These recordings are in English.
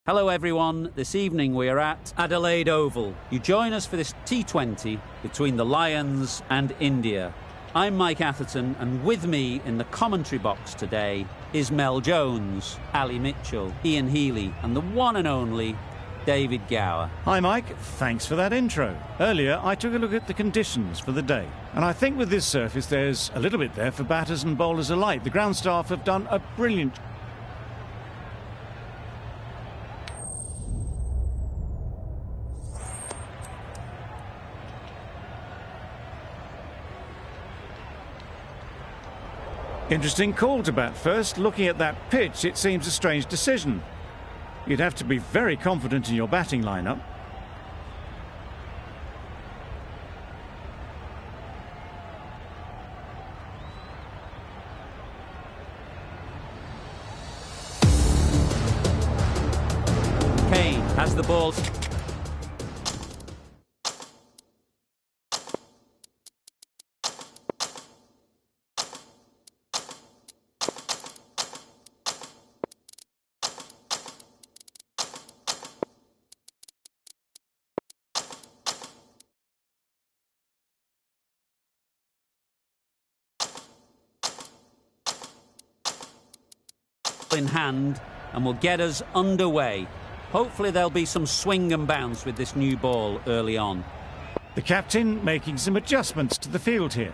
Hello everyone, this evening we are at Adelaide Oval. You join us for this T20 between the Lions and India. I'm Mike Atherton, and with me in the commentary box today is Mel Jones, Ali Mitchell, Ian Healy and the one and only David Gower. Hi Mike, thanks for that intro. Earlier I took a look at the conditions for the day, and I think with this surface there's a little bit there for batters and bowlers alike. The ground staff have done a brilliant Interesting call to bat first. Looking at that pitch, it seems a strange decision. You'd have to be very confident in your batting lineup. Kane has the ball. In hand and will get us underway. Hopefully there'll be some swing and bounce with this new ball early on. The captain making some adjustments to the field here.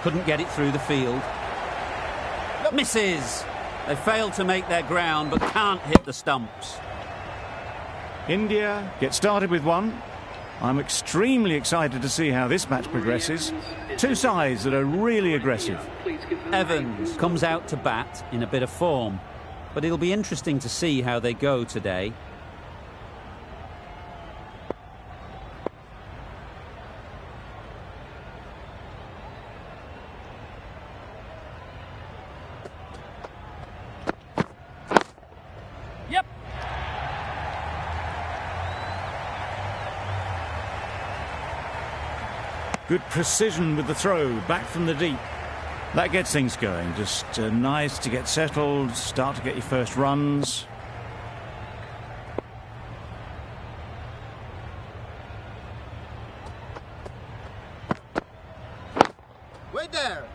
Couldn't get it through the field. Misses! They failed to make their ground but can't hit the stumps. India get started with one. I'm extremely excited to see how this match progresses. Two sides that are really aggressive. Evans comes out to bat in a bit of form, but it'll be interesting to see how they go today. Good precision with the throw, back from the deep. That gets things going. Just nice to get settled, start to get your first runs. Wait there!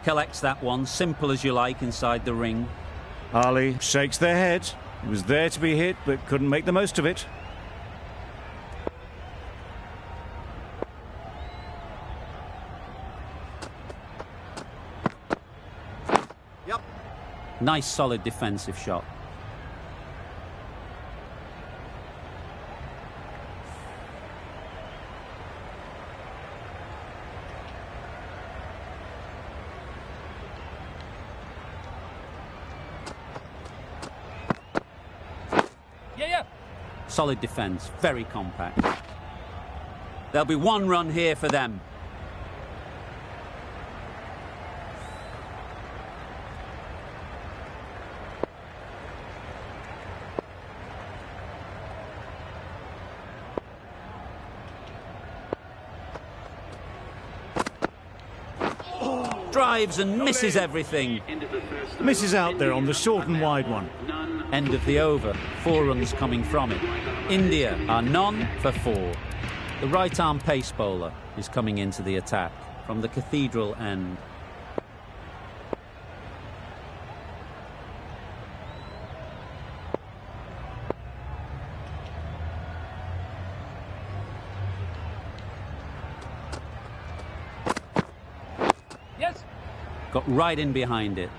Collects that one, simple as you like, inside the ring. Ali shakes their head. It was there to be hit, but couldn't make the most of it. Nice solid defensive shot. Solid defense, very compact. There'll be one run here for them. Drives and misses everything. Misses out there on the short and wide one. End of the over. 4 runs coming from it. India are none for 4. The right-arm pace bowler is coming into the attack from the cathedral end. Got right in behind it.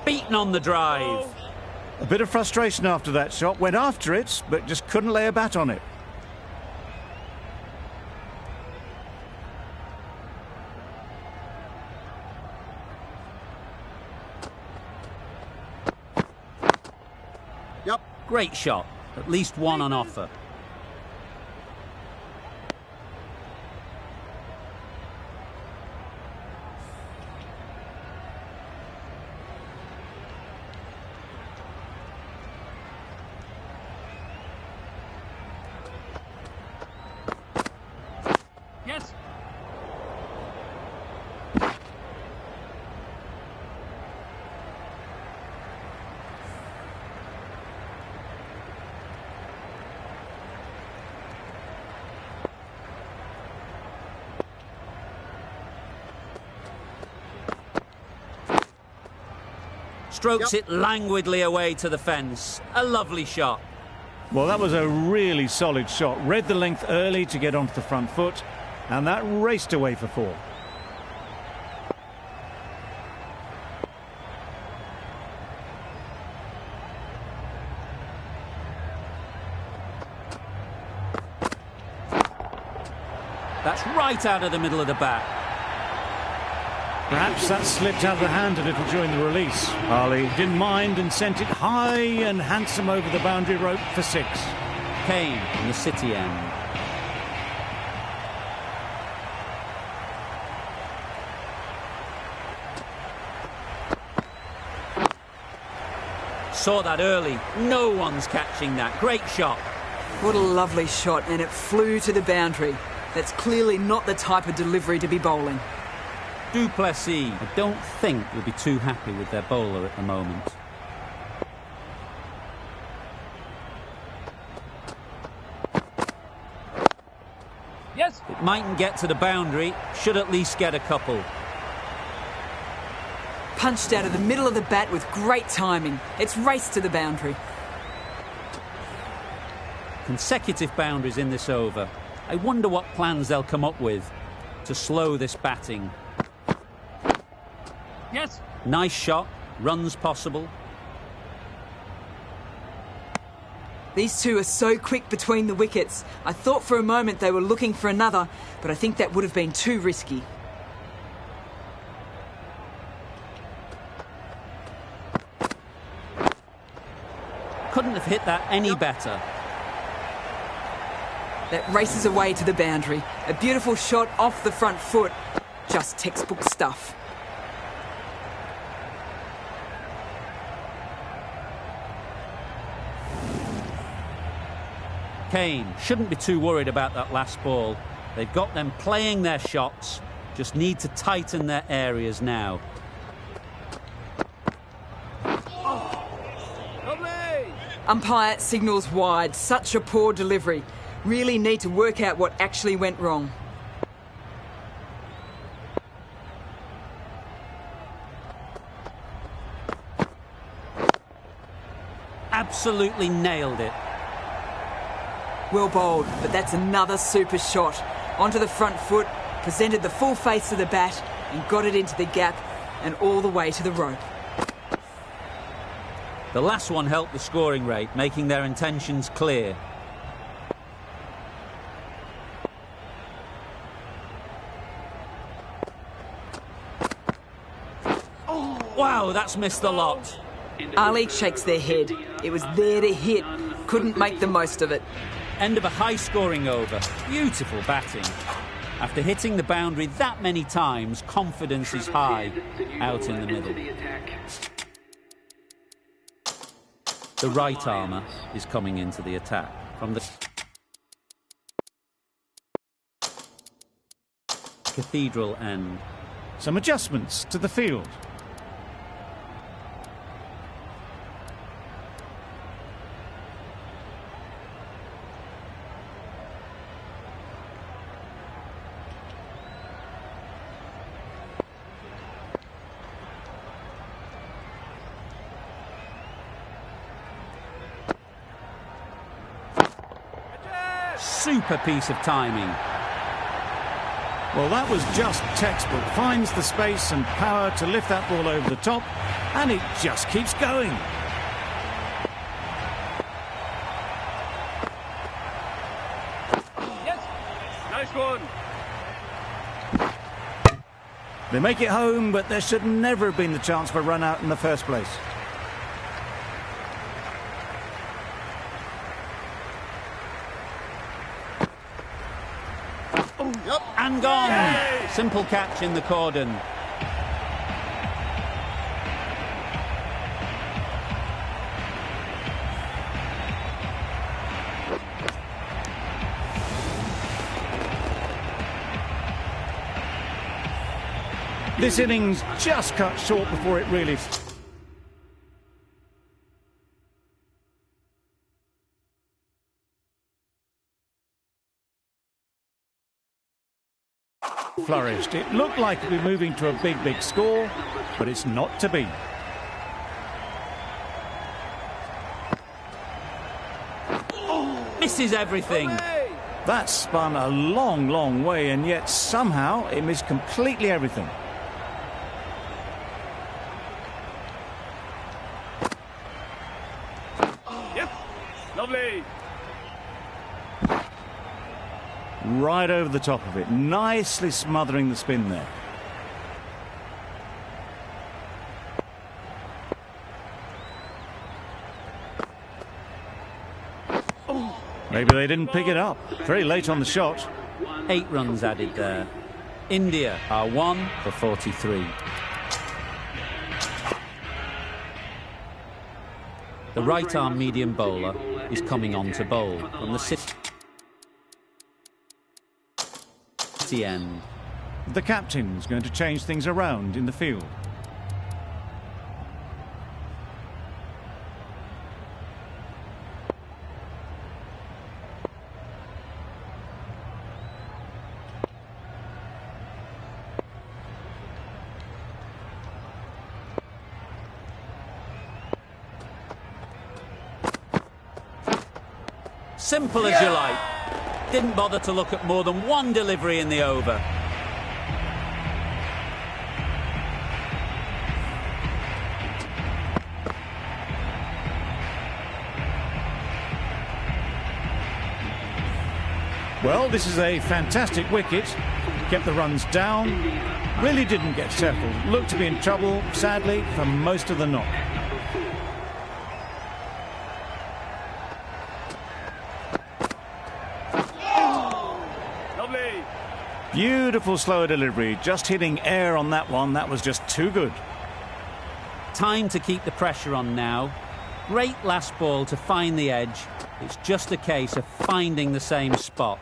Beaten on the drive. A bit of frustration after that shot. Went after it, but just couldn't lay a bat on it. Great shot. At least one on offer. Strokes it languidly away to the fence. A lovely shot. Well, that was a really solid shot. Read the length early to get onto the front foot, and that raced away for 4. That's right out of the middle of the bat. Perhaps that slipped out of the hand a little during the release. Ali didn't mind and sent it high and handsome over the boundary rope for 6. Kane in the city end. Saw that early. No one's catching that. Great shot. What a lovely shot, and it flew to the boundary. That's clearly not the type of delivery to be bowling. Du Plessis, I don't think, will be too happy with their bowler at the moment. Yes. It mightn't get to the boundary, should at least get a couple. Punched out of the middle of the bat with great timing. It's raced to the boundary. Consecutive boundaries in this over. I wonder what plans they'll come up with to slow this batting. Yes. Nice shot, runs possible. These two are so quick between the wickets. I thought for a moment they were looking for another, but I think that would have been too risky. Couldn't have hit that any better. That races away to the boundary. A beautiful shot off the front foot. Just textbook stuff. Kane shouldn't be too worried about that last ball. They've got them playing their shots, just need to tighten their areas now. Umpire signals wide. Such a poor delivery. Really need to work out what actually went wrong. Absolutely nailed it. Well bowled, but that's another super shot. Onto the front foot, presented the full face of the bat and got it into the gap and all the way to the rope. The last one helped the scoring rate, making their intentions clear. Wow, that's missed the lot. Ali shakes their head. It was there to hit. Couldn't make the most of it. End of a high-scoring over. Beautiful batting. After hitting the boundary that many times, confidence is high out in the middle. The right armour is coming into the attack from the Cathedral end. Some adjustments to the field. Super piece of timing. Well, that was just textbook. Finds the space and power to lift that ball over the top, and it just keeps going. Yes, nice one. They make it home, but there should never have been the chance for a run out in the first place. And gone. Yay! Simple catch in the cordon. This innings just cut short before it really flourished. It looked like it would be moving to a big score, but it's not to be. This is everything. That spun a long, long way, and yet somehow it missed completely everything. Yep. Lovely. Right over the top of it, nicely smothering the spin there. Maybe they didn't pick it up. Very late on the shot. 8 runs added there. India are 1 for 43. The right-arm medium bowler is coming on to bowl from the city end. The captain's going to change things around in the field. Simple as you like. Didn't bother to look at more than one delivery in the over. Well, this is a fantastic wicket. Kept the runs down. Really didn't get settled. Looked to be in trouble, sadly, for most of the knock. Beautiful slower delivery, just hitting air on that one. That was just too good. Time to keep the pressure on now. Great last ball to find the edge. It's just a case of finding the same spot.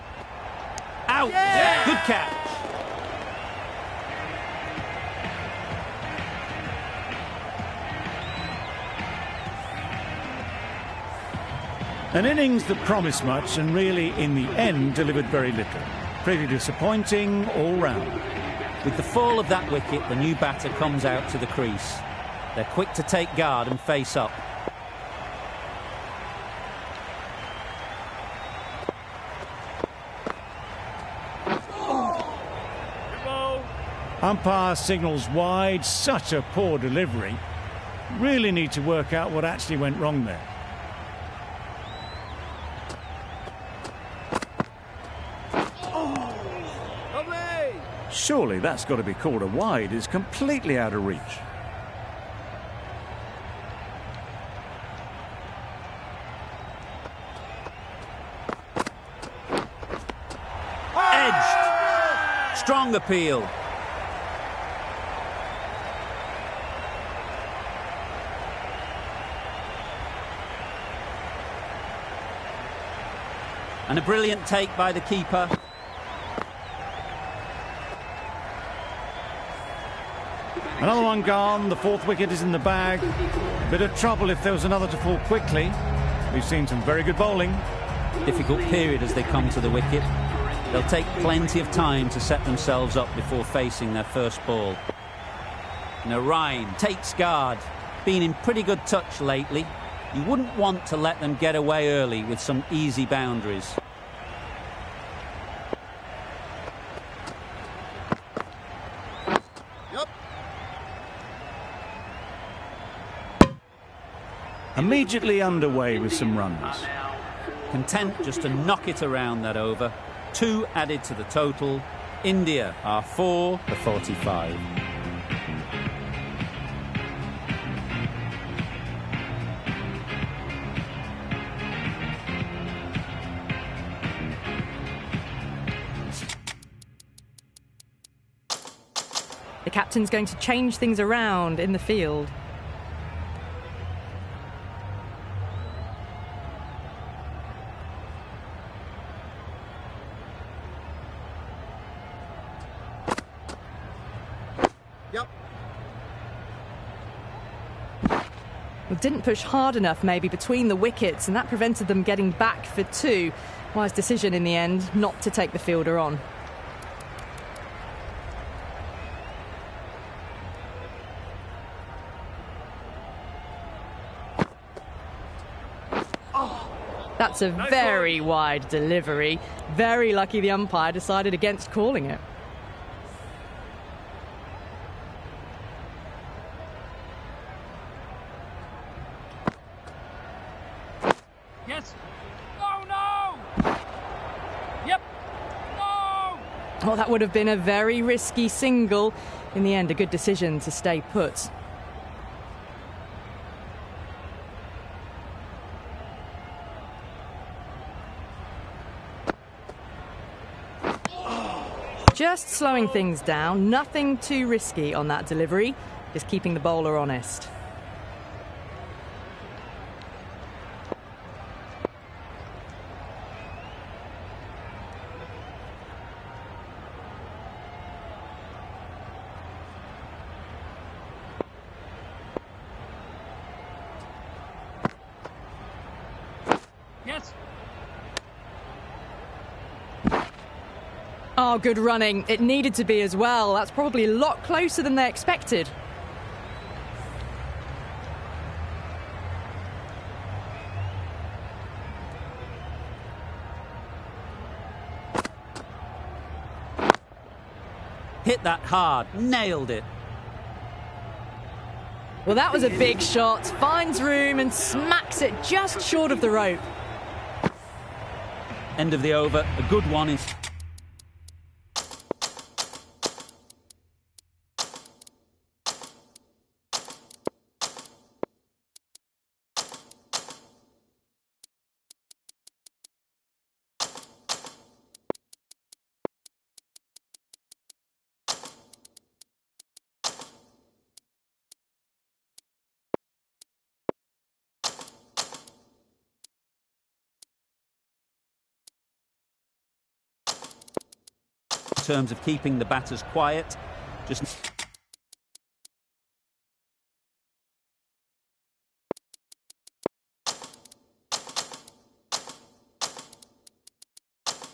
Out! Yeah! Good catch. An innings that promised much and really, in the end, delivered very little. Pretty disappointing all round. With the fall of that wicket, the new batter comes out to the crease. They're quick to take guard and face up. Umpire signals wide. Such a poor delivery. Really need to work out what actually went wrong there. Surely that's got to be called a wide. It's completely out of reach. Edged. Strong appeal. And a brilliant take by the keeper. Another one gone. The 4th wicket is in the bag. Bit of trouble if there was another to fall quickly. We've seen some very good bowling. Difficult period as they come to the wicket. They'll take plenty of time to set themselves up before facing their first ball. Narain takes guard. Been in pretty good touch lately. You wouldn't want to let them get away early with some easy boundaries. Immediately underway with some runs. Content just to knock it around that over. 2 added to the total. India are 4 for 45. The captain's going to change things around in the field. Didn't push hard enough maybe between the wickets, and that prevented them getting back for 2. Wise decision in the end not to take the fielder on. That's a very wide delivery. Very lucky the umpire decided against calling it. Yes. Oh, no! Yep. No! Well, that would have been a very risky single. In the end, a good decision to stay put. Just slowing things down, nothing too risky on that delivery, just keeping the bowler honest. Yes. Oh, good running. It needed to be as well. That's probably a lot closer than they expected. Hit that hard, nailed it. Well, that was a big shot. Finds room and smacks it just short of the rope. End of the over, a good one in... In terms of keeping the batters quiet, just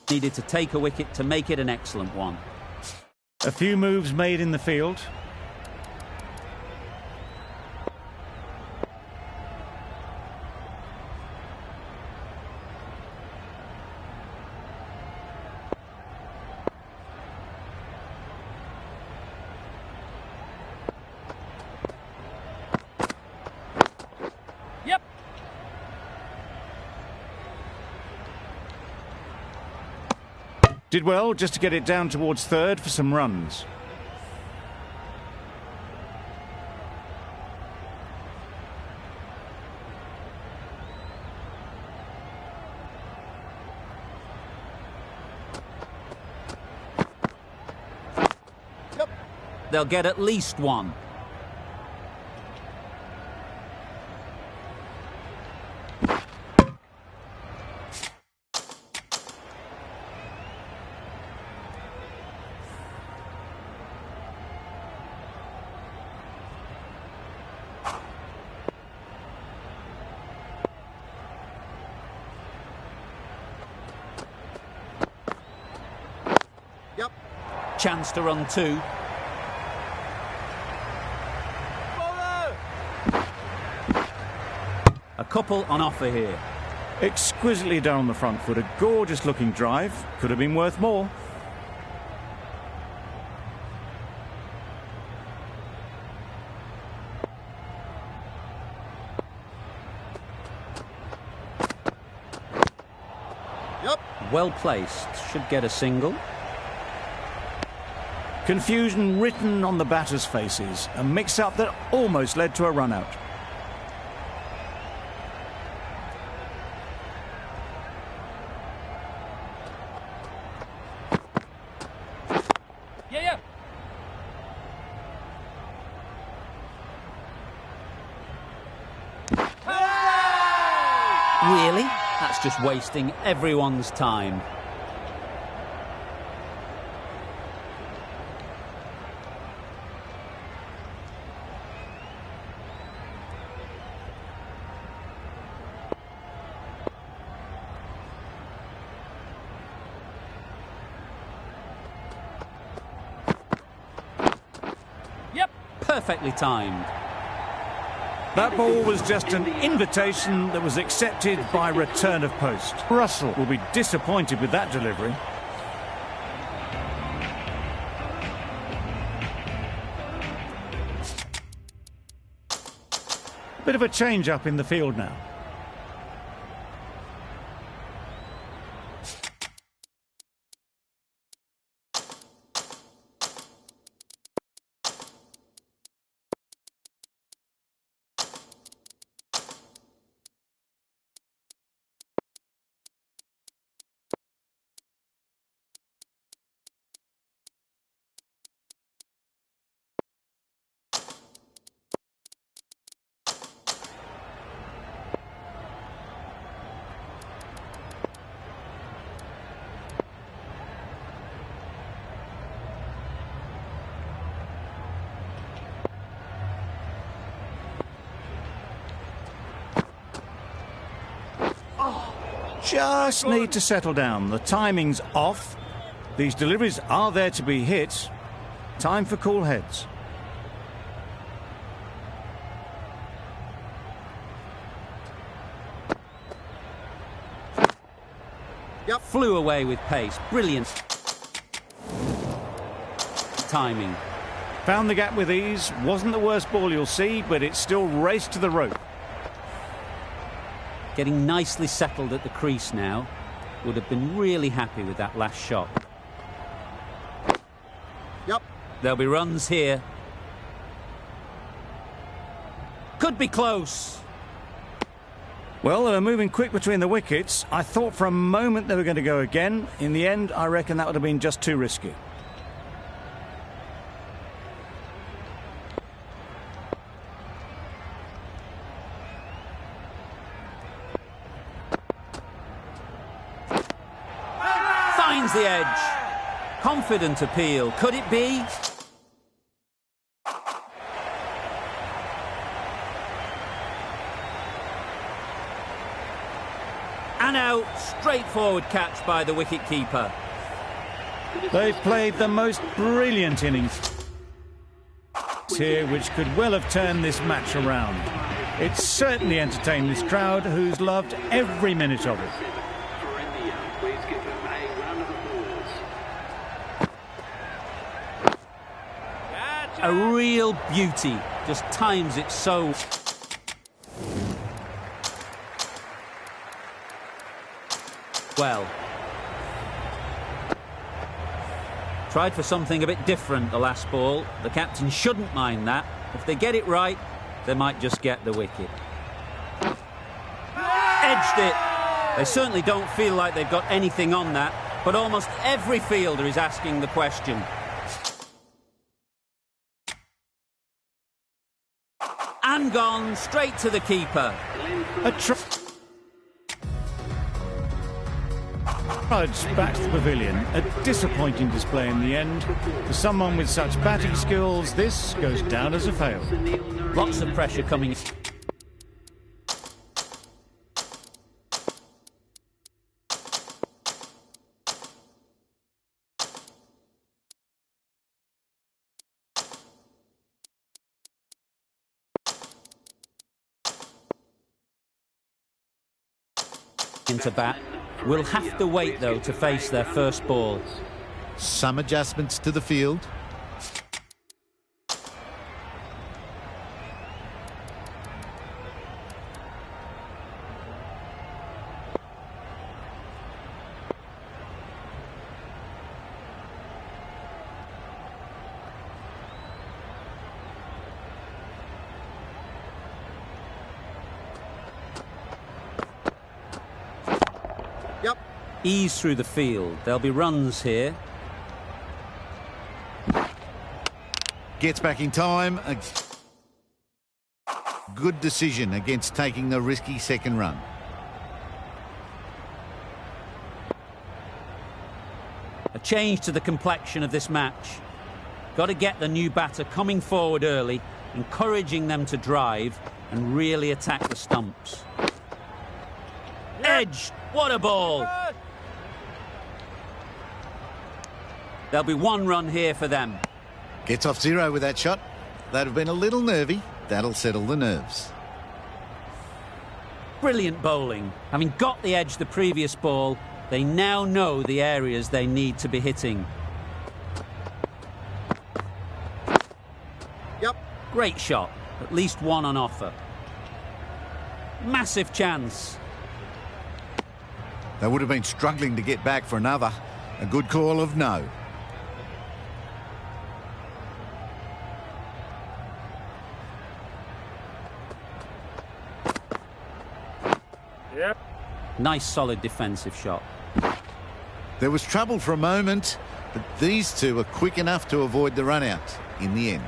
needed to take a wicket to make it an excellent one. A few moves made in the field. Yep. Did well just to get it down towards third for some runs. They'll get at least one. Chance to run two. A couple on offer here. Exquisitely done on the front foot. A gorgeous looking drive. Could have been worth more. Well placed. Should get a single. Confusion written on the batters' faces. A mix-up that almost led to a run-out. Yeah. Really? That's just wasting everyone's time. Yep. Perfectly timed. That ball was just an invitation that was accepted by return of post. Russell will be disappointed with that delivery. Bit of a change-up in the field now. Just need to settle down. The timing's off. These deliveries are there to be hit. Time for cool heads. Yep. Flew away with pace. Brilliant timing. Found the gap with ease. Wasn't the worst ball you'll see, but it still raced to the rope. Getting nicely settled at the crease now. Would have been really happy with that last shot. Yep. There'll be runs here. Could be close. Well, they were moving quick between the wickets. I thought for a moment they were going to go again. In the end, I reckon that would have been just too risky. Finds the edge. Confident appeal. Could it be? And out. Straightforward catch by the wicket-keeper. They've played the most brilliant innings here, which could well have turned this match around. It's certainly entertained this crowd, who's loved every minute of it. A real beauty. Just times it so... well. Tried for something a bit different the last ball. The captain shouldn't mind that. If they get it right, they might just get the wicket. Edged it. They certainly don't feel like they've got anything on that, but almost every fielder is asking the question. And gone straight to the keeper. A trudge back to the pavilion. A disappointing display in the end. For someone with such batting skills, this goes down as a fail. Lots of pressure coming. Into bat. Will have to wait, though, to face their first ball. Some adjustments to the field. Yep. Ease through the field. There'll be runs here. Gets back in time. A good decision against taking the risky second run. A change to the complexion of this match. Got to get the new batter coming forward early, encouraging them to drive and really attack the stumps. Edge! What a ball! There'll be one run here for them. Gets off zero with that shot. That'd have been a little nervy. That'll settle the nerves. Brilliant bowling. Having got the edge the previous ball, they now know the areas they need to be hitting. Yep. Great shot. At least one on offer. Massive chance. They would have been struggling to get back for another. A good call of no. Yep. Nice solid defensive shot. There was trouble for a moment, but these two were quick enough to avoid the run-out in the end.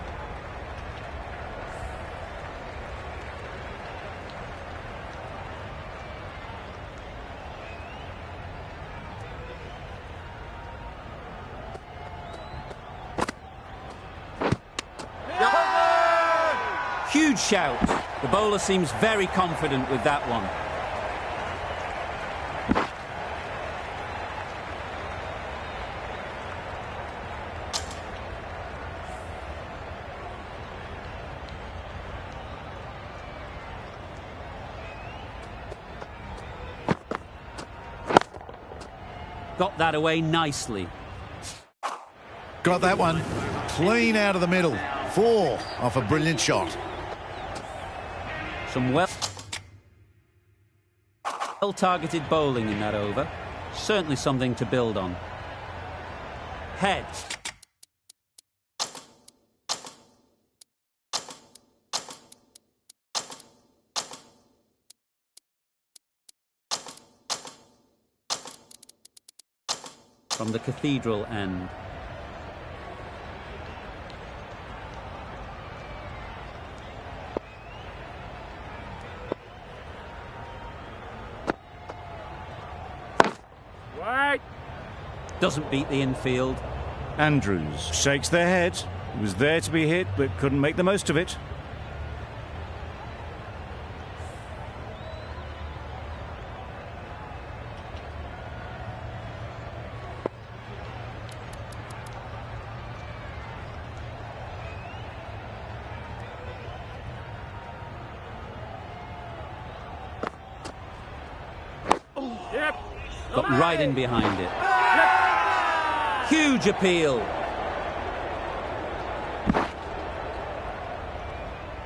Huge shout. The bowler seems very confident with that one. Got that away nicely. Got that one clean out of the middle. 4 off a brilliant shot. Some well-targeted bowling in that over. Certainly something to build on. Head. From the cathedral end. Right. Doesn't beat the infield. Andrews shakes their head. He was there to be hit, but couldn't make the most of it. Yep. Got right in behind it. Huge appeal.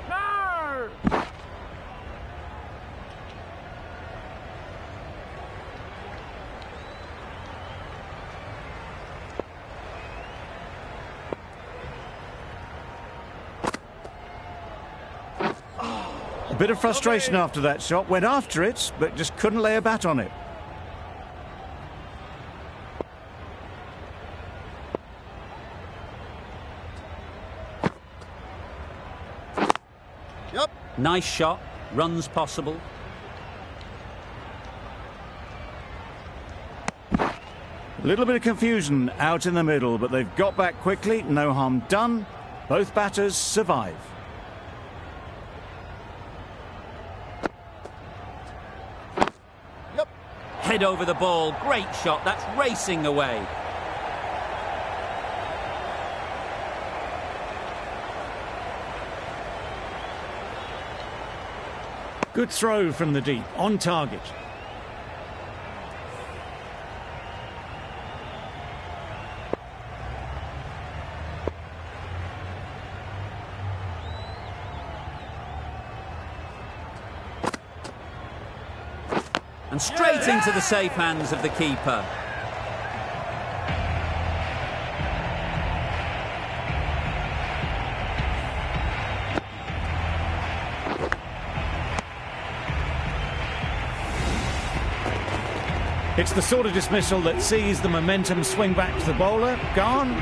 No. A bit of frustration after that shot. Went after it, but just couldn't lay a bat on it. Yep. Nice shot. Runs possible. A little bit of confusion out in the middle, but they've got back quickly. No harm done. Both batters survive. Yep. Head over the ball. Great shot. That's racing away. Good throw from the deep, on target. And straight into the safe hands of the keeper. It's the sort of dismissal that sees the momentum swing back to the bowler. Gone.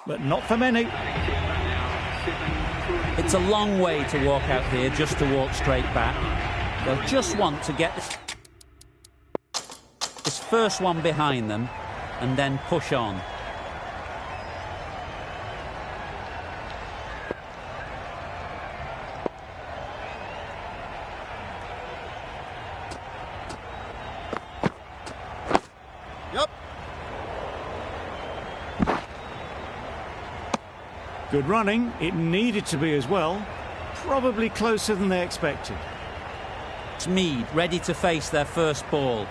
But not for many. It's a long way to walk out here just to walk straight back. They'll just want to get this first one behind them and then push on. Good running. It needed to be as well. Probably closer than they expected. It's Mead, ready to face their first ball.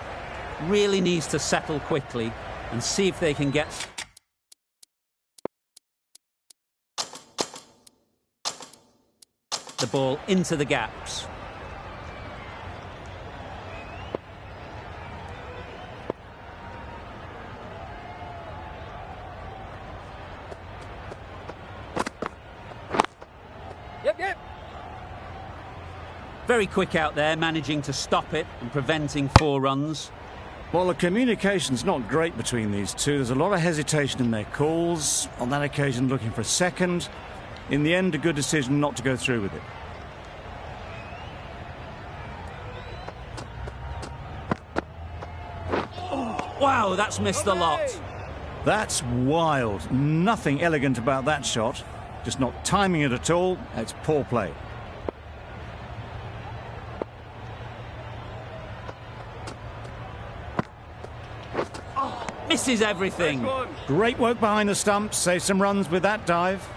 Really needs to settle quickly and see if they can get... the ball into the gaps. Yep. Very quick out there, managing to stop it and preventing 4 runs. Well, the communication's not great between these two. There's a lot of hesitation in their calls. On that occasion, looking for a second. In the end, a good decision not to go through with it. Wow, that's missed a lot. That's wild. Nothing elegant about that shot. Just not timing it at all. It's poor play. Misses everything. Nice one. Great work behind the stumps. Save some runs with that dive.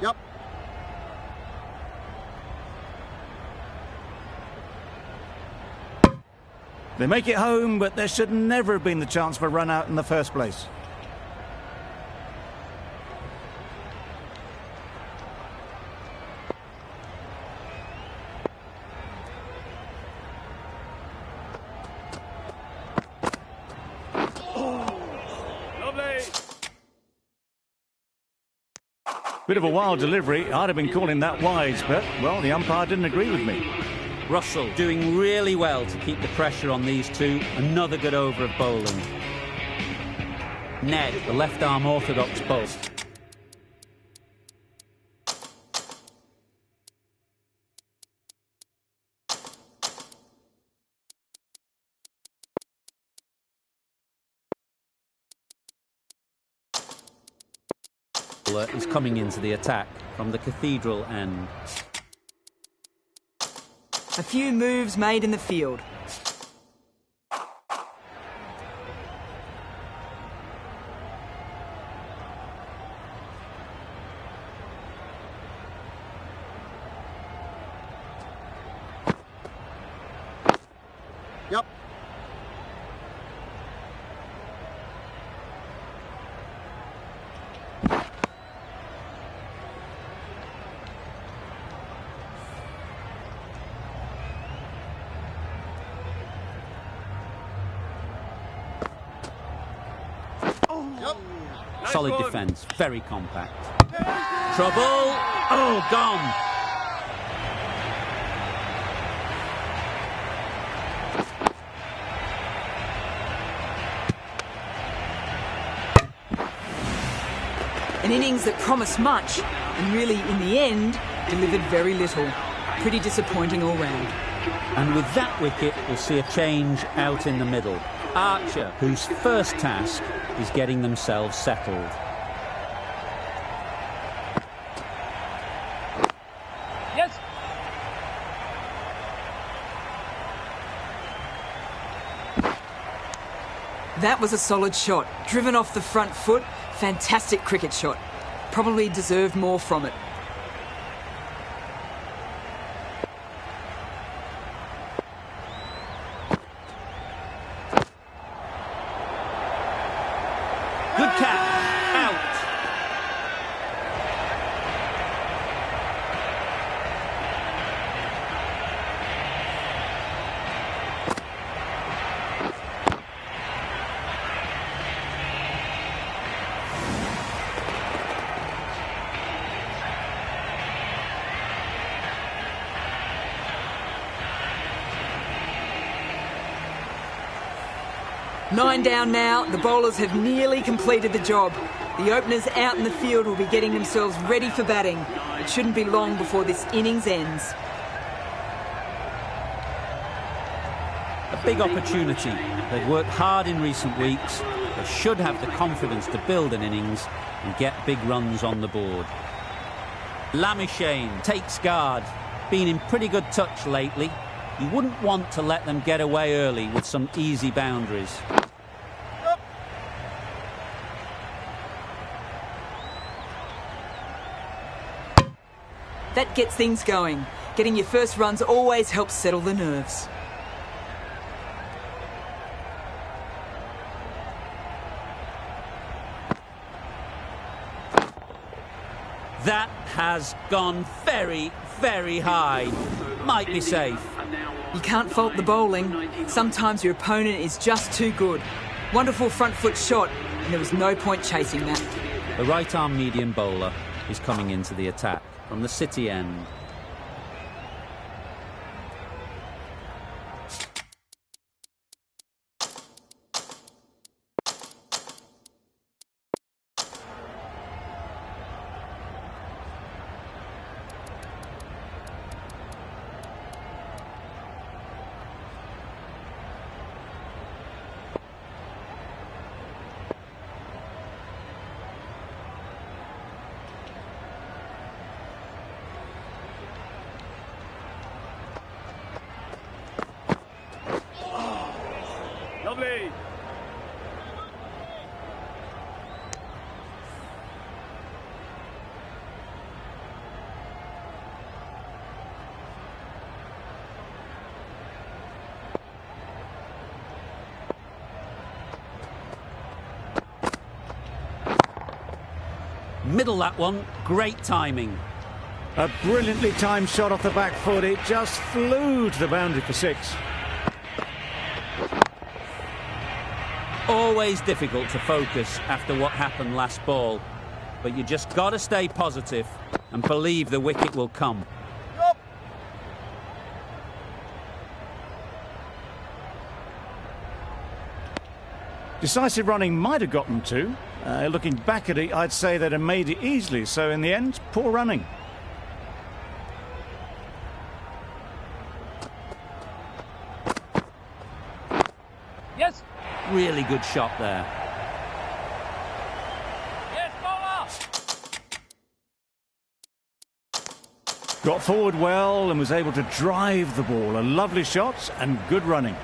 Yep. They make it home, but there should never have been the chance for a run out in the first place. Lovely. Bit of a wild delivery. I'd have been calling that wise, but, well, the umpire didn't agree with me. Russell doing really well to keep the pressure on these two. Another good over of bowling. Ned, the left-arm orthodox bowler. Is coming into the attack from the Cathedral end. A few moves made in the field. Yep. Solid one. defence, very compact. Trouble! Oh, gone! An innings that promised much and really, in the end, delivered very little. Pretty disappointing all round. And with that wicket, we'll see a change out in the middle. Archer, whose first task is getting themselves settled. Yes. That was a solid shot. Driven off the front foot. Fantastic cricket shot. Probably deserved more from it. Good catch. Out. Nine down now. The bowlers have nearly completed the job. The openers out in the field will be getting themselves ready for batting. It shouldn't be long before this innings ends. A big opportunity. They've worked hard in recent weeks. They should have the confidence to build an innings and get big runs on the board. Lamishane takes guard. Been in pretty good touch lately. You wouldn't want to let them get away early with some easy boundaries. That gets things going. Getting your first runs always helps settle the nerves. That has gone very, very high. Might be safe. You can't fault the bowling. Sometimes your opponent is just too good. Wonderful front foot shot, and there was no point chasing that. The right-arm medium bowler is coming into the attack from the City end. Lovely. Middle that one, great timing. A brilliantly timed shot off the back foot. It just flew to the boundary for 6. Always difficult to focus after what happened last ball, but you just got to stay positive and believe the wicket will come. Decisive running might have got them to. Looking back at it, I'd say they'd have made it easily. So in the end, poor running. Yes. Really good shot there. Yes, bowler. Got forward well and was able to drive the ball. A lovely shot and good running.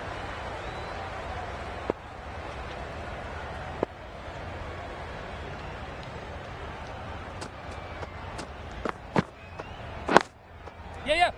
Yeah.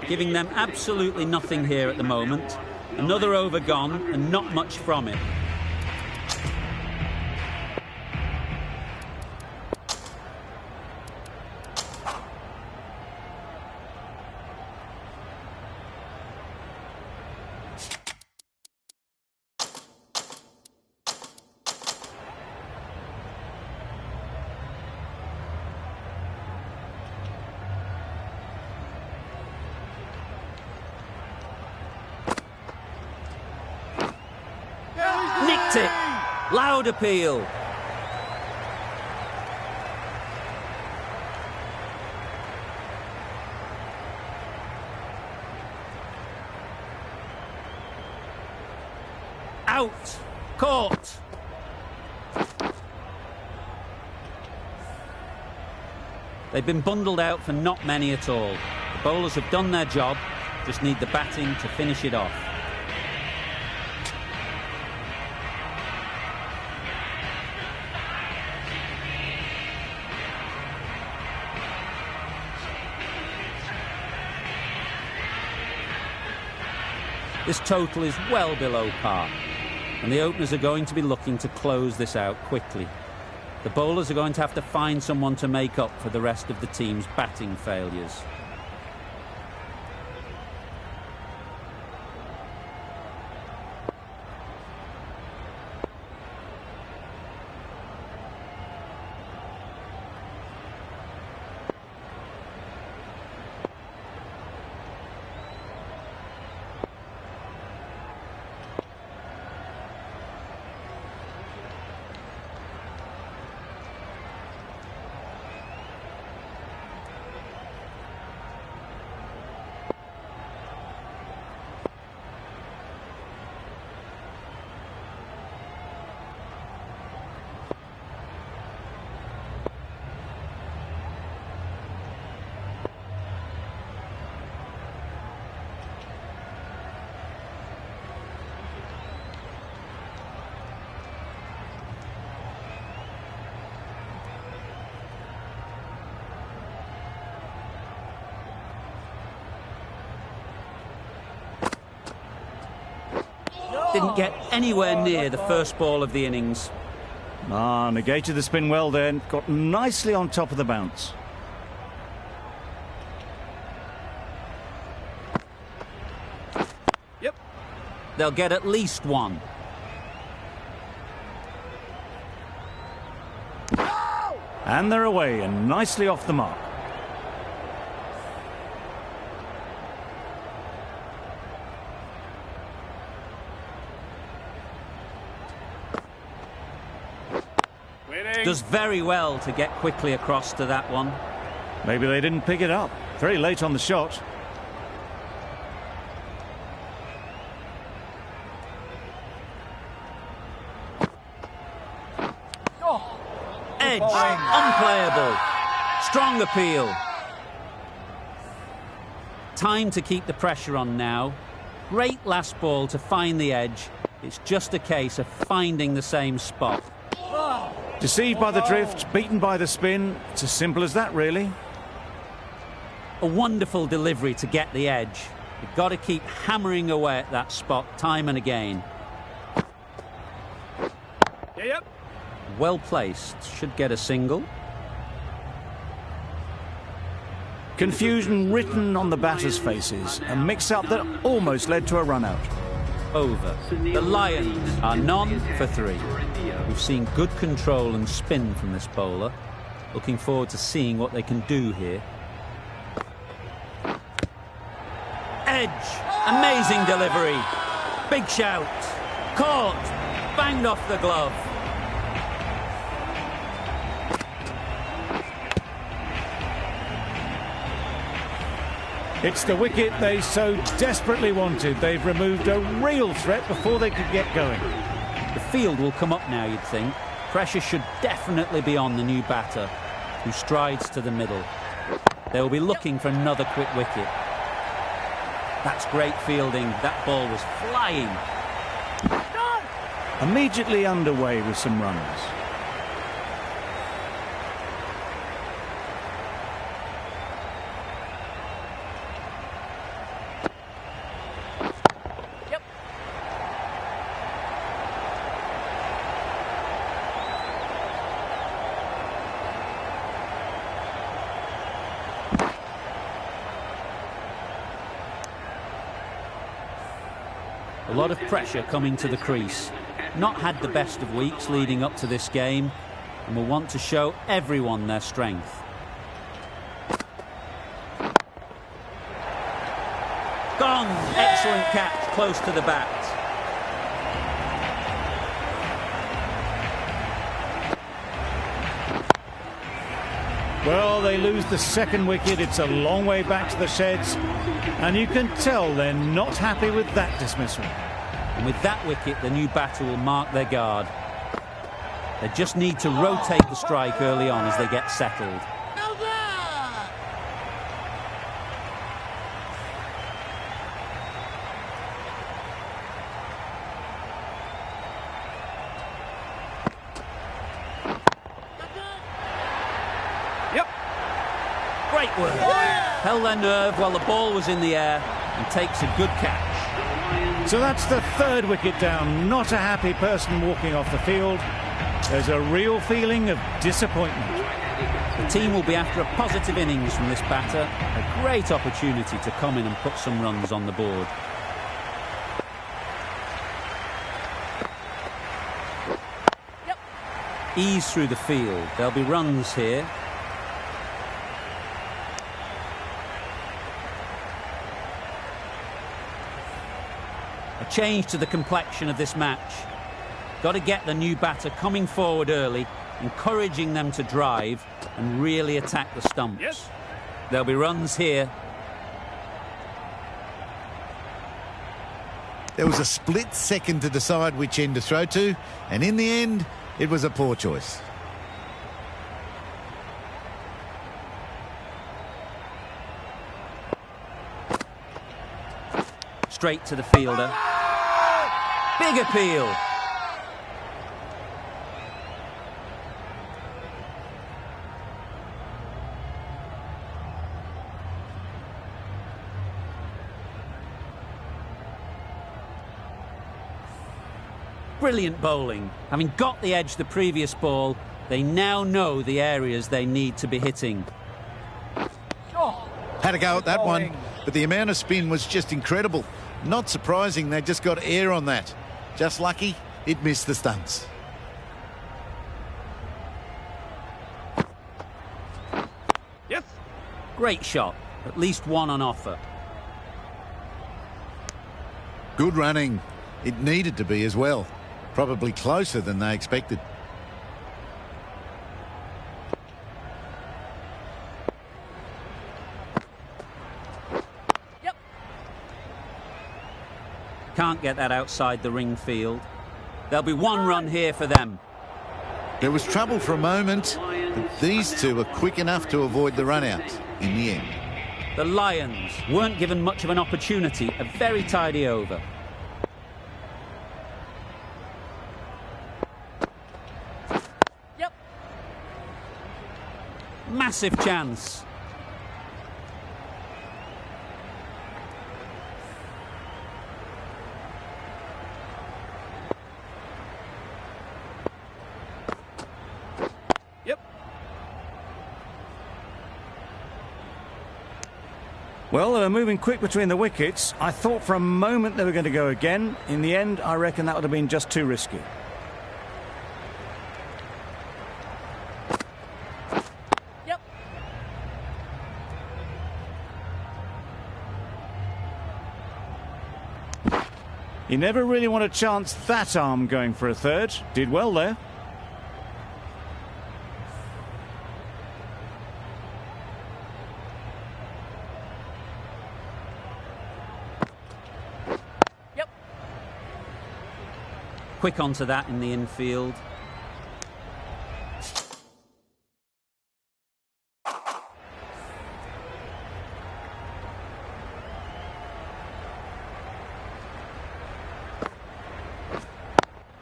Giving them absolutely nothing here at the moment. Another over gone and not much from it. Nicked it. Loud appeal. Out. Caught. They've been bundled out for not many at all. The bowlers have done their job, just need the batting to finish it off. This total is well below par, and the openers are going to be looking to close this out quickly. The bowlers are going to have to find someone to make up for the rest of the team's batting failures. Didn't get anywhere near the first ball of the innings. Negated the spin well then. Got nicely on top of the bounce. Yep. They'll get at least one. And they're away and nicely off the mark. Does very well to get quickly across to that one. Maybe they didn't pick it up. Very late on the shot. Edge, unplayable. Strong appeal. Time to keep the pressure on now. Great last ball to find the edge. It's just a case of finding the same spot. Deceived by the drift, beaten by the spin. It's as simple as that, really. A wonderful delivery to get the edge. You've got to keep hammering away at that spot time and again. Yep. Well placed. Should get a single. Confusion written on the batters' faces. A mix-up that almost led to a run-out. Over. The Lions are none for three. We've seen good control and spin from this bowler. Looking forward to seeing what they can do here. Edge. Amazing delivery. Big shout. Caught. Banged off the glove. It's the wicket they so desperately wanted. They've removed a real threat before they could get going. The field will come up now, you'd think. Pressure should definitely be on the new batter, who strides to the middle. They will be looking for another quick wicket. That's great fielding. That ball was flying. Immediately underway with some runs. A lot of pressure coming to the crease. Not had the best of weeks leading up to this game, and will want to show everyone their strength. Gone! Excellent catch, close to the bat. Well, they lose the second wicket. It's a long way back to the sheds, and you can tell they're not happy with that dismissal. And with that wicket, the new batter will mark their guard. They just need to rotate the strike early on as they get settled. Yep. Great work. Held their nerve while the ball was in the air and takes a good catch. So that's the third wicket down. Not a happy person walking off the field. There's a real feeling of disappointment. The team will be after a positive innings from this batter. A great opportunity to come in and put some runs on the board. Yep. Ease through the field. There'll be runs here. A change to the complexion of this match. Got to get the new batter coming forward early, encouraging them to drive and really attack the stumps. Yes. There'll be runs here. There was a split second to decide which end to throw to, and in the end, it was a poor choice. Straight to the fielder. Big appeal. Brilliant bowling. Having got the edge the previous ball, they now know the areas they need to be hitting. Had a go at that one, but the amount of spin was just incredible. Not surprising, they just got air on that. Just lucky it missed the stumps. Yes. Great shot. At least one on offer. Good running. It needed to be as well. Probably closer than they expected. Yep. Can't get that outside the ring field. There'll be one run here for them. There was trouble for a moment, but these two were quick enough to avoid the run-out in the end. The Lions weren't given much of an opportunity. A very tidy over. Yep. Massive chance. Yep. Well, they were moving quick between the wickets. I thought for a moment they were going to go again. In the end, I reckon that would have been just too risky. Yep. He never really wanted to chance that arm going for a third. Did well there. Yep. Quick onto that in the infield.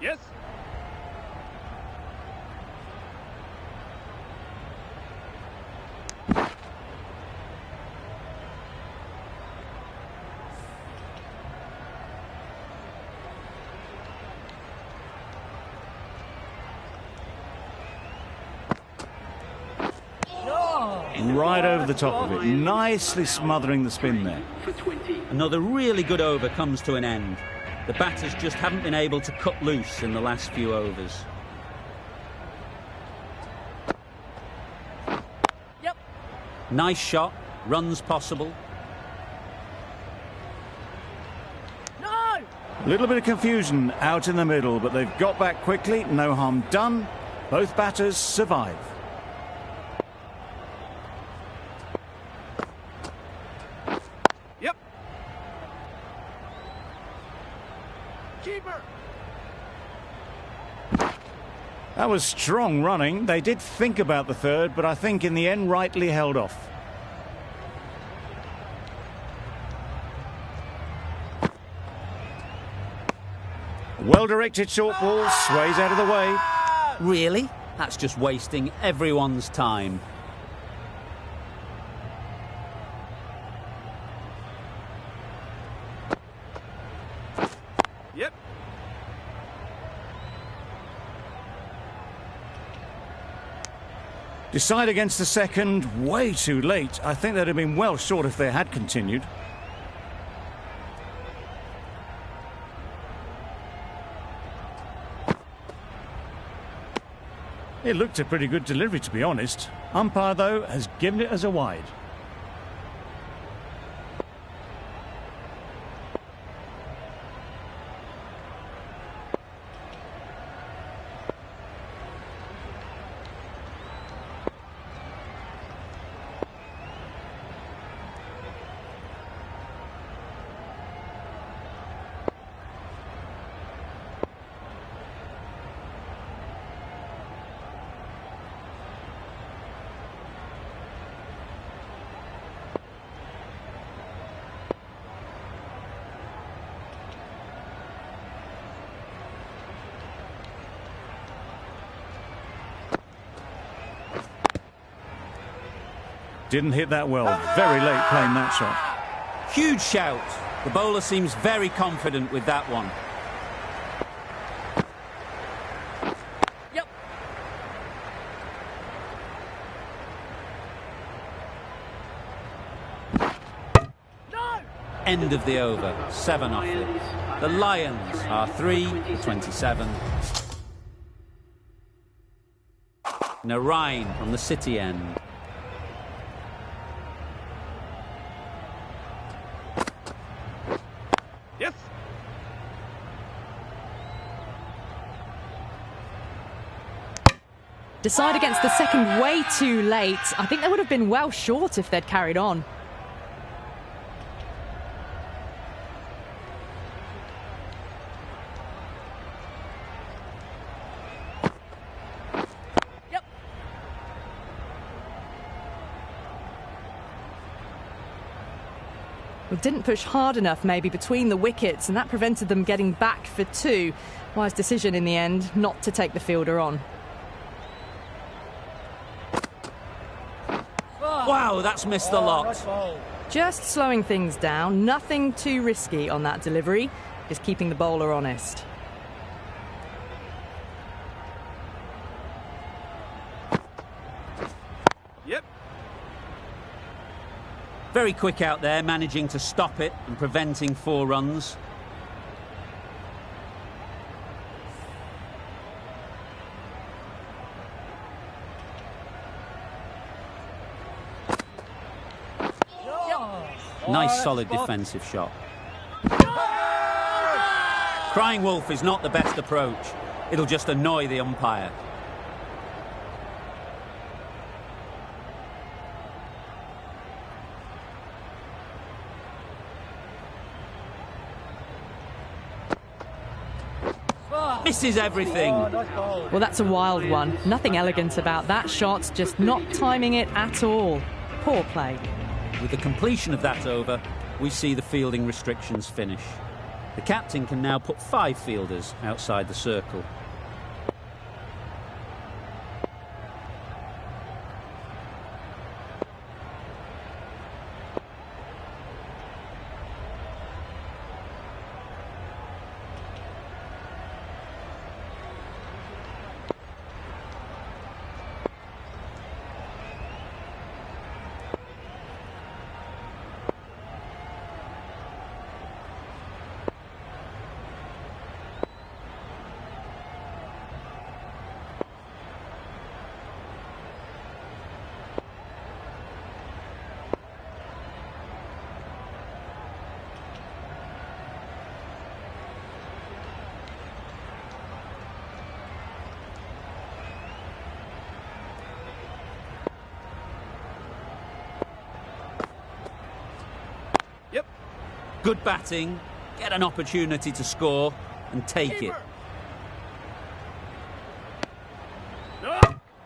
Yes. Right over the top of it. Nicely smothering the spin there. Another really good over comes to an end. The batters just haven't been able to cut loose in the last few overs. Yep. Nice shot. Runs possible. No. A little bit of confusion out in the middle, but they've got back quickly. No harm done. Both batters survive. Yep. Keeper. That was strong running. They did think about the third, but I think in the end rightly held off. Well-directed short ball, sways out of the way. Really? That's just wasting everyone's time. Yep. Decide against the second, way too late. I think they'd have been well short if they had continued. It looked a pretty good delivery, to be honest. Umpire, though, has given it as a wide. Didn't hit that well. Very late playing that shot. Huge shout. The bowler seems very confident with that one. End of the over, 7 off it. The Lions are 3 for 27. Narain from the City end. Yes. Decide against the second way too late. I think they would have been well short if they'd carried on. Yep. Well, didn't push hard enough maybe between the wickets, and that prevented them getting back for 2. Wise decision in the end not to take the fielder on. Wow, that's missed the lot. Just slowing things down, nothing too risky on that delivery, just keeping the bowler honest. Yep. Very quick out there, managing to stop it and preventing 4 runs. Nice solid defensive shot. Crying wolf is not the best approach. It'll just annoy the umpire. Misses everything. Well, that's a wild one. Nothing elegant about that shot, just not timing it at all. Poor play. With the completion of that over, we see the fielding restrictions finish. The captain can now put 5 fielders outside the circle. Yep. Good batting, get an opportunity to score and take it.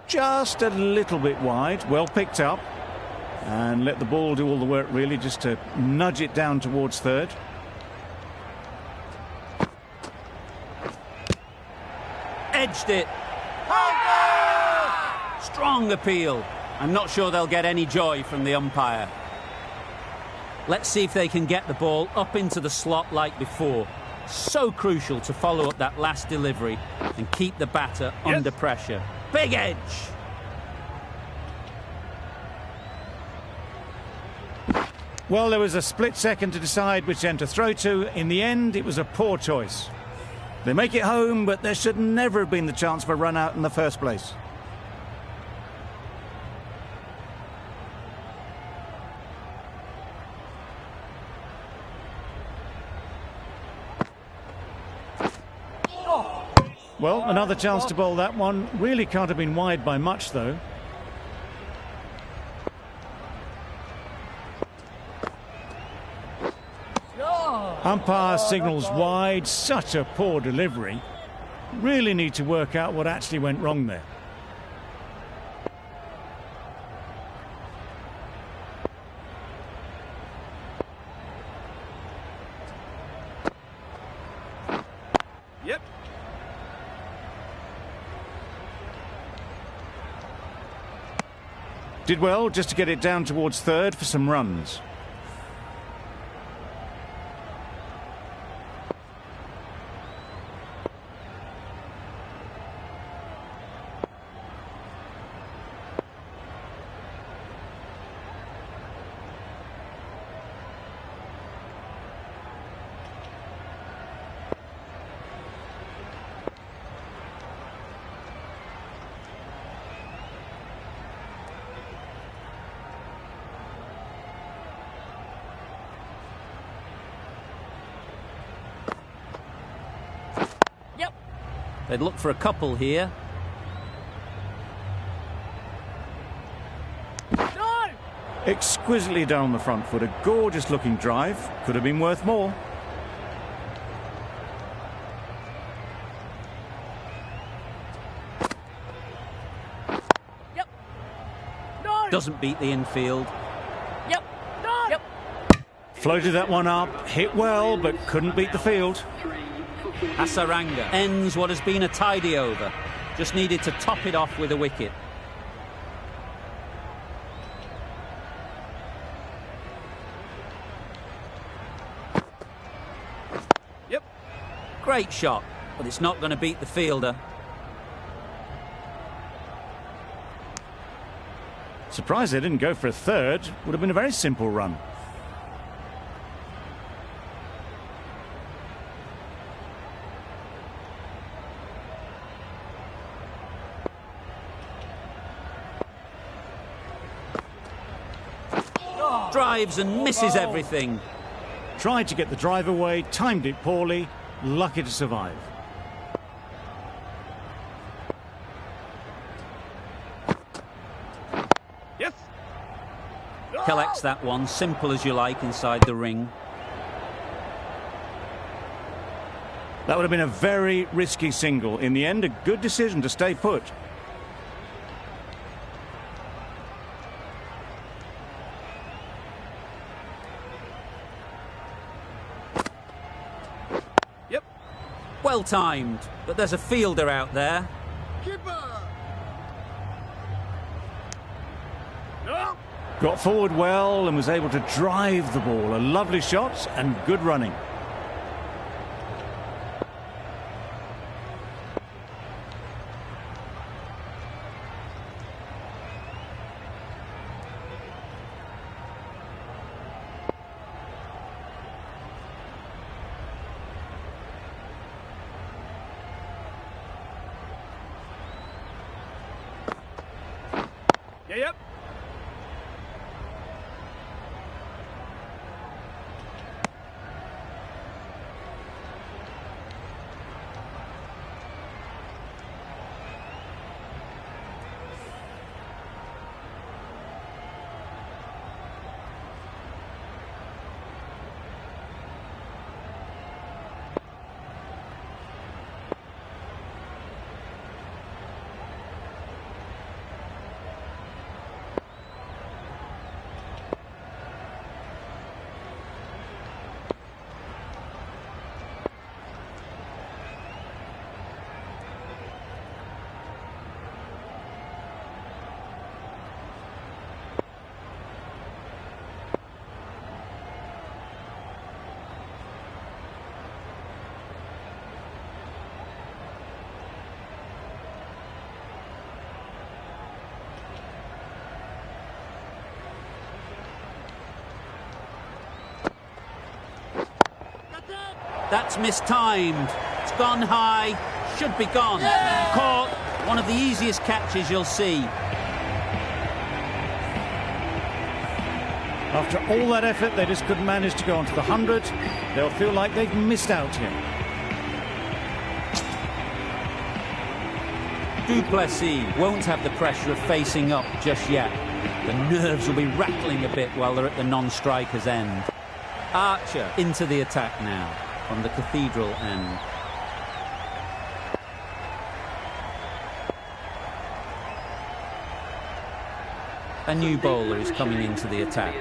Just a little bit wide, well picked up. And let the ball do all the work really, just to nudge it down towards third. Edged it. Strong appeal. I'm not sure they'll get any joy from the umpire. Let's see if they can get the ball up into the slot like before. So crucial to follow up that last delivery and keep the batter under pressure. Big edge. Well, there was a split second to decide which end to throw to. In the end, it was a poor choice. They make it home, but there should never have been the chance for a run out in the first place. Well, another chance to bowl that one. Really can't have been wide by much, though. Umpire signals wide. Such a poor delivery. Really need to work out what actually went wrong there. Yep. Did well just to get it down towards third for some runs. They'd look for a couple here. Exquisitely down the front foot, a gorgeous looking drive. Could have been worth more. Yep. No. Doesn't beat the infield. Yep. No. Yep. Floated that one up, hit well, but couldn't beat the field. Hasaranga ends what has been a tidy over. Just needed to top it off with a wicket. Yep. Great shot, but it's not going to beat the fielder. Surprised they didn't go for a third. Would have been a very simple run. Drives and misses everything. Tried to get the drive away, timed it poorly, lucky to survive. Yes. Collects that one, simple as you like, inside the ring. That would have been a very risky single. In the end, a good decision to stay put. Yep. Well timed, but there's a fielder out there. No. Got forward well and was able to drive the ball. A lovely shot and good running. Yeah, yep. That's mistimed. It's gone high. Should be gone. Caught. One of the easiest catches you'll see. After all that effort, they just couldn't manage to go onto the 100. They'll feel like they've missed out here. Duplessis won't have the pressure of facing up just yet. The nerves will be rattling a bit while they're at the non-striker's end. Archer into the attack now from the Cathedral end. A new bowler is coming into the attack.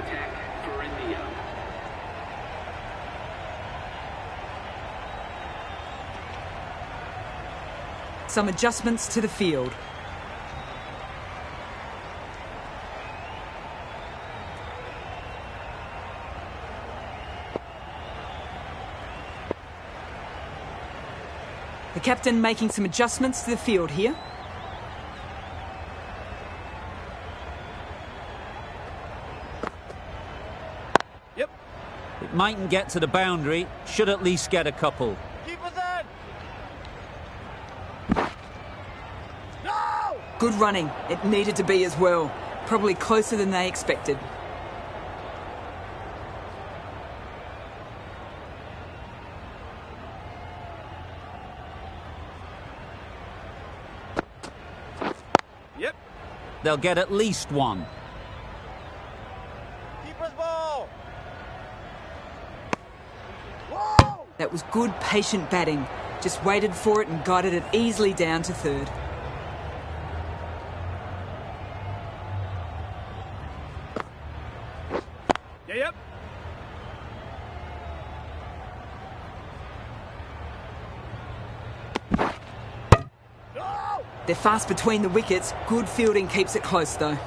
Some adjustments to the field. The captain making some adjustments to the field here. Yep. It mightn't get to the boundary, should at least get a couple. Keep us in. No! Good running. It needed to be as well. Probably closer than they expected. Yep. They'll get at least one. Keeper's ball. Whoa! That was good, patient batting. Just waited for it and guided it easily down to third. Yep. No! They're fast between the wickets. Good fielding keeps it close, though.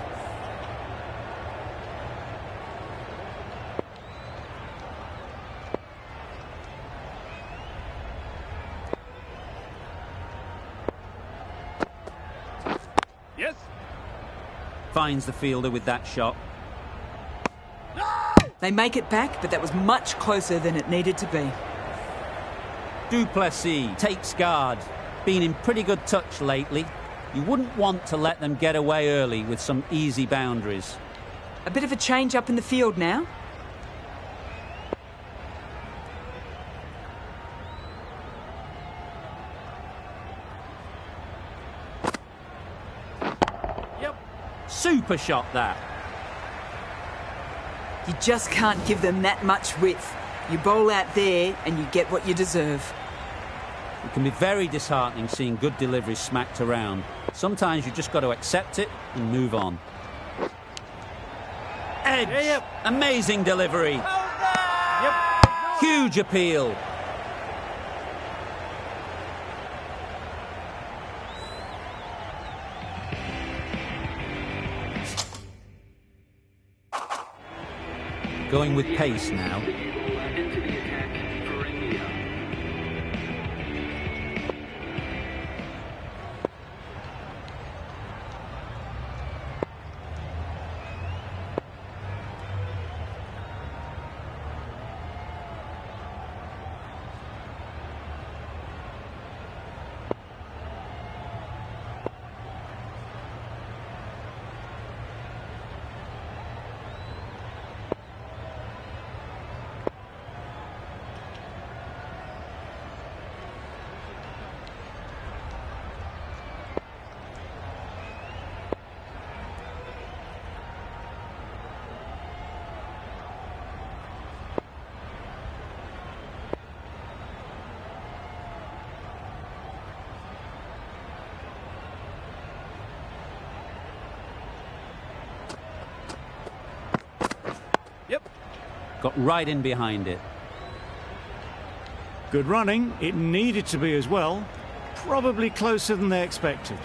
Yes. Finds the fielder with that shot. They make it back, but that was much closer than it needed to be. Du Plessis takes guard. Been in pretty good touch lately. You wouldn't want to let them get away early with some easy boundaries. A bit of a change up in the field now. Yep. Super shot that. You just can't give them that much width. You bowl out there and you get what you deserve. It can be very disheartening seeing good deliveries smacked around. Sometimes you just got to accept it and move on. Edge! Yep. Amazing delivery. Yep. Huge appeal. Going with pace now. Yep. Got right in behind it. Good running. It needed to be as well. Probably closer than they expected.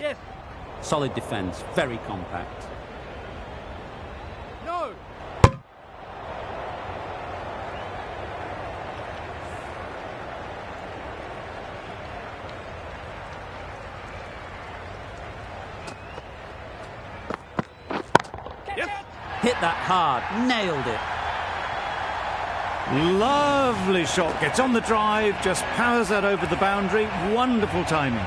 Yes. Solid defence, very compact. No. Yep. Hit that hard, nailed it. Lovely shot. Gets on the drive, just powers that over the boundary. Wonderful timing.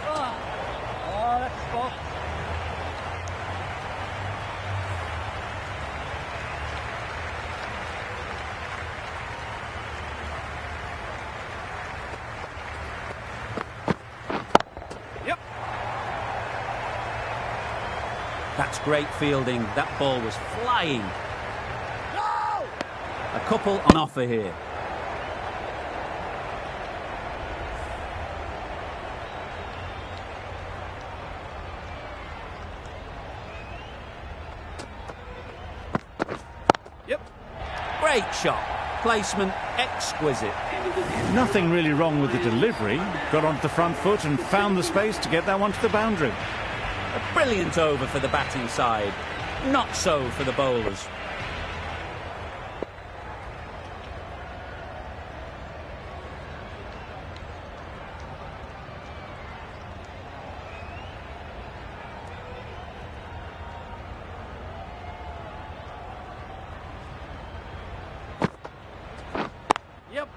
Oh, that's spot. Yep. That's great fielding. That ball was flying. No! A couple on offer here. Yep. Great shot. Placement exquisite. Nothing really wrong with the delivery. Got onto the front foot and found the space to get that one to the boundary. A brilliant over for the batting side. Not so for the bowlers. Yep.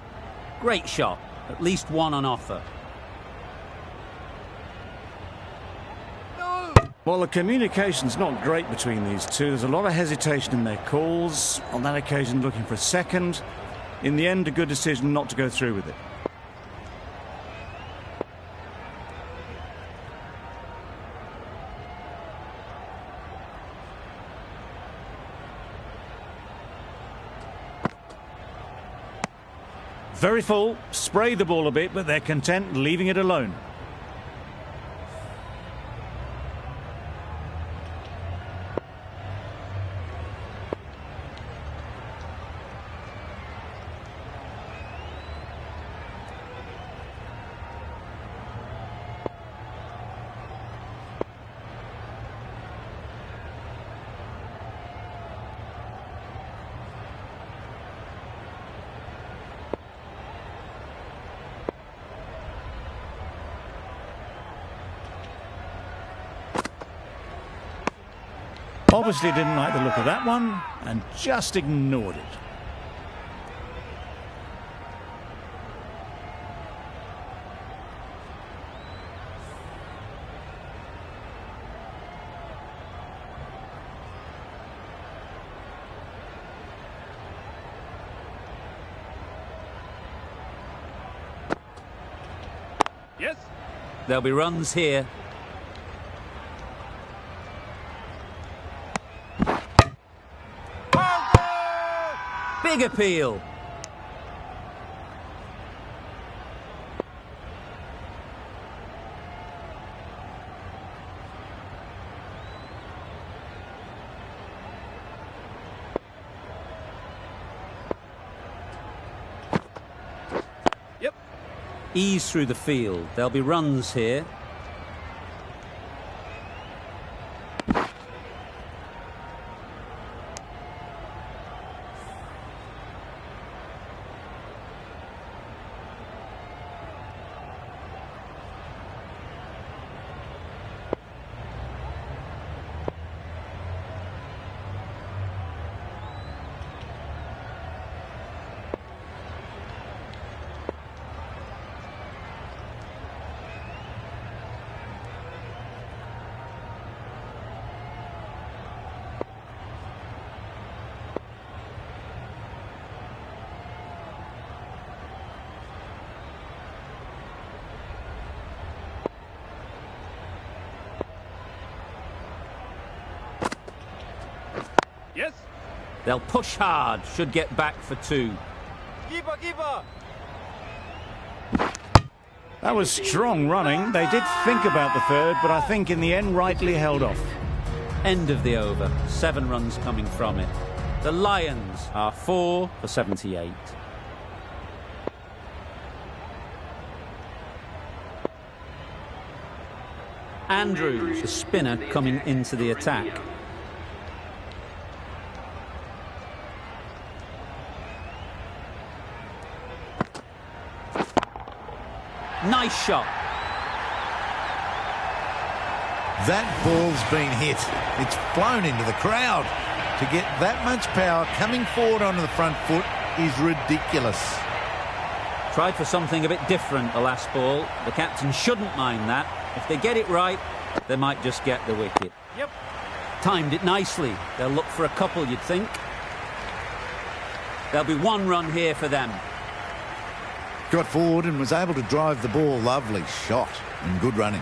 Great shot. At least one on offer. Well, the communication's not great between these two. There's a lot of hesitation in their calls. On that occasion, looking for a second. In the end, a good decision not to go through with it. Very full, spray the ball a bit, but they're content leaving it alone. Obviously didn't like the look of that one and just ignored it. Yes. There'll be runs here. Big appeal. Yep. Ease through the field. There'll be runs here. Yes. They'll push hard, should get back for two. Keeper, keeper. That was strong running. They did think about the third, but I think in the end rightly held off. End of the over. 7 runs coming from it. The Lions are 4 for 78. Andrews, the spinner, coming into the attack. Nice shot. That ball's been hit. It's flown into the crowd. To get that much power coming forward onto the front foot is ridiculous. Tried for something a bit different the last ball. The captain shouldn't mind that. If they get it right, they might just get the wicket. Yep. Timed it nicely. They'll look for a couple, you'd think. There'll be 1 run here for them. Got forward and was able to drive the ball. Lovely shot and good running.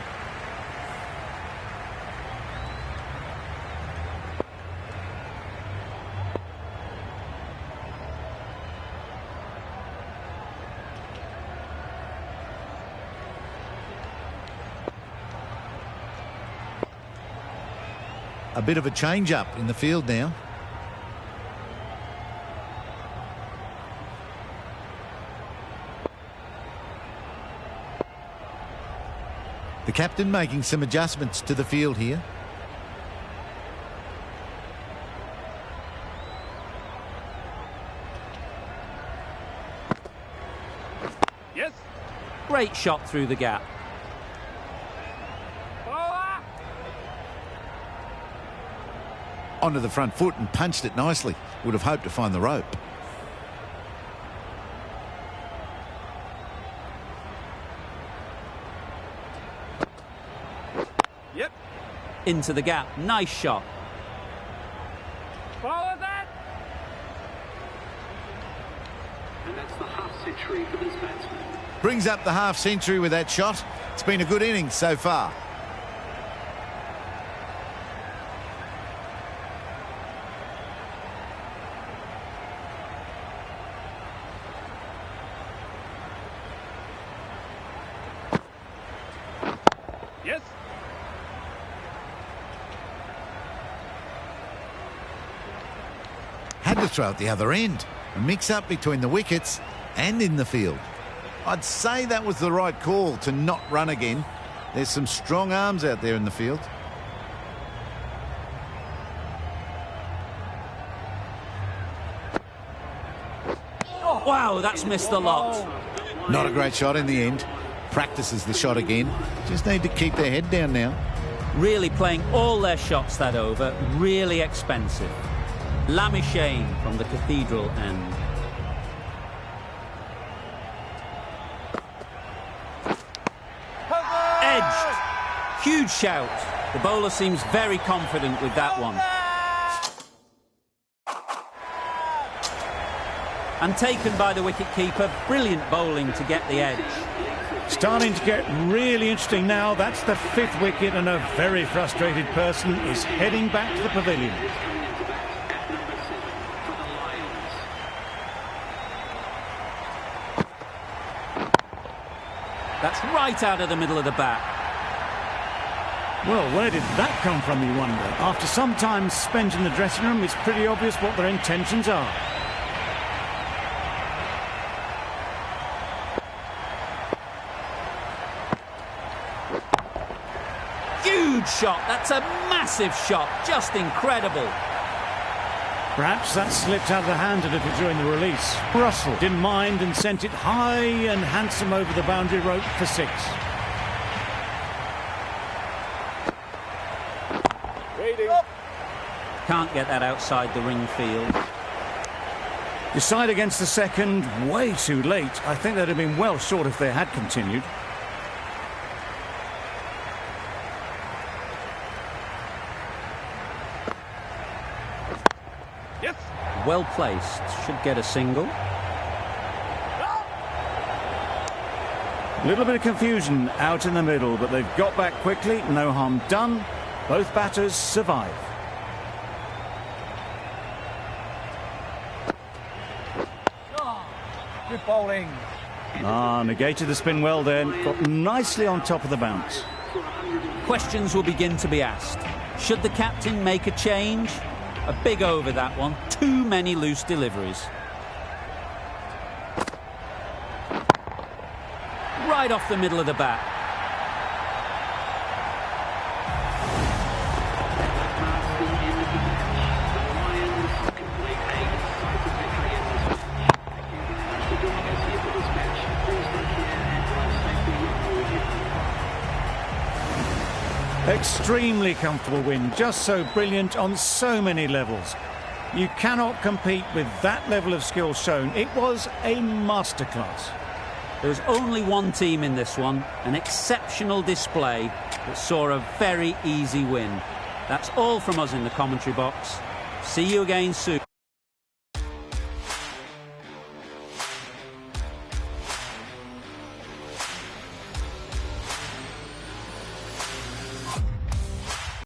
A bit of a change-up in the field now. The captain making some adjustments to the field here. Yes. Great shot through the gap. Forward. Onto the front foot and punched it nicely. Would have hoped to find the rope. Yep. into the gap. Nice shot. Follow that. And that's the half-century for this batsman. Brings up the half-century with that shot. It's been a good innings so far. Yes. Had to throw at the other end. A mix-up between the wickets and in the field. I'd say that was the right call to not run again. There's some strong arms out there in the field. Wow, that's missed the lot. Not a great shot in the end. Practices the shot again. Just need to keep their head down now. Really playing all their shots that over. Really expensive. Lamishane from the Cathedral end. Edged. Huge shout. The bowler seems very confident with that one. And taken by the wicket-keeper. Brilliant bowling to get the edge. Starting to get really interesting now. That's the 5th wicket, and a very frustrated person is heading back to the pavilion. That's right out of the middle of the bat. Well, where did that come from, you wonder? After some time spent in the dressing room, it's pretty obvious what their intentions are. Huge shot. That's a massive shot. Just incredible. Perhaps that slipped out of the hand a little during the release. Russell didn't mind and sent it high and handsome over the boundary rope for 6. Waiting. Can't get that outside the ring field. Decide against the second, way too late. I think they'd have been well short if they had continued. Yes. Well placed. Should get a single. A little bit of confusion out in the middle, but they've got back quickly. No harm done. Both batters survive. Good bowling. Negated the spin well then. Got nicely on top of the bounce. Questions will begin to be asked. Should the captain make a change? A big over, that one. Too many loose deliveries. Right off the middle of the bat. Extremely comfortable win, just so brilliant on so many levels. You cannot compete with that level of skill shown. It was a masterclass. There was only one team in this one, an exceptional display that saw a very easy win. That's all from us in the commentary box. See you again soon.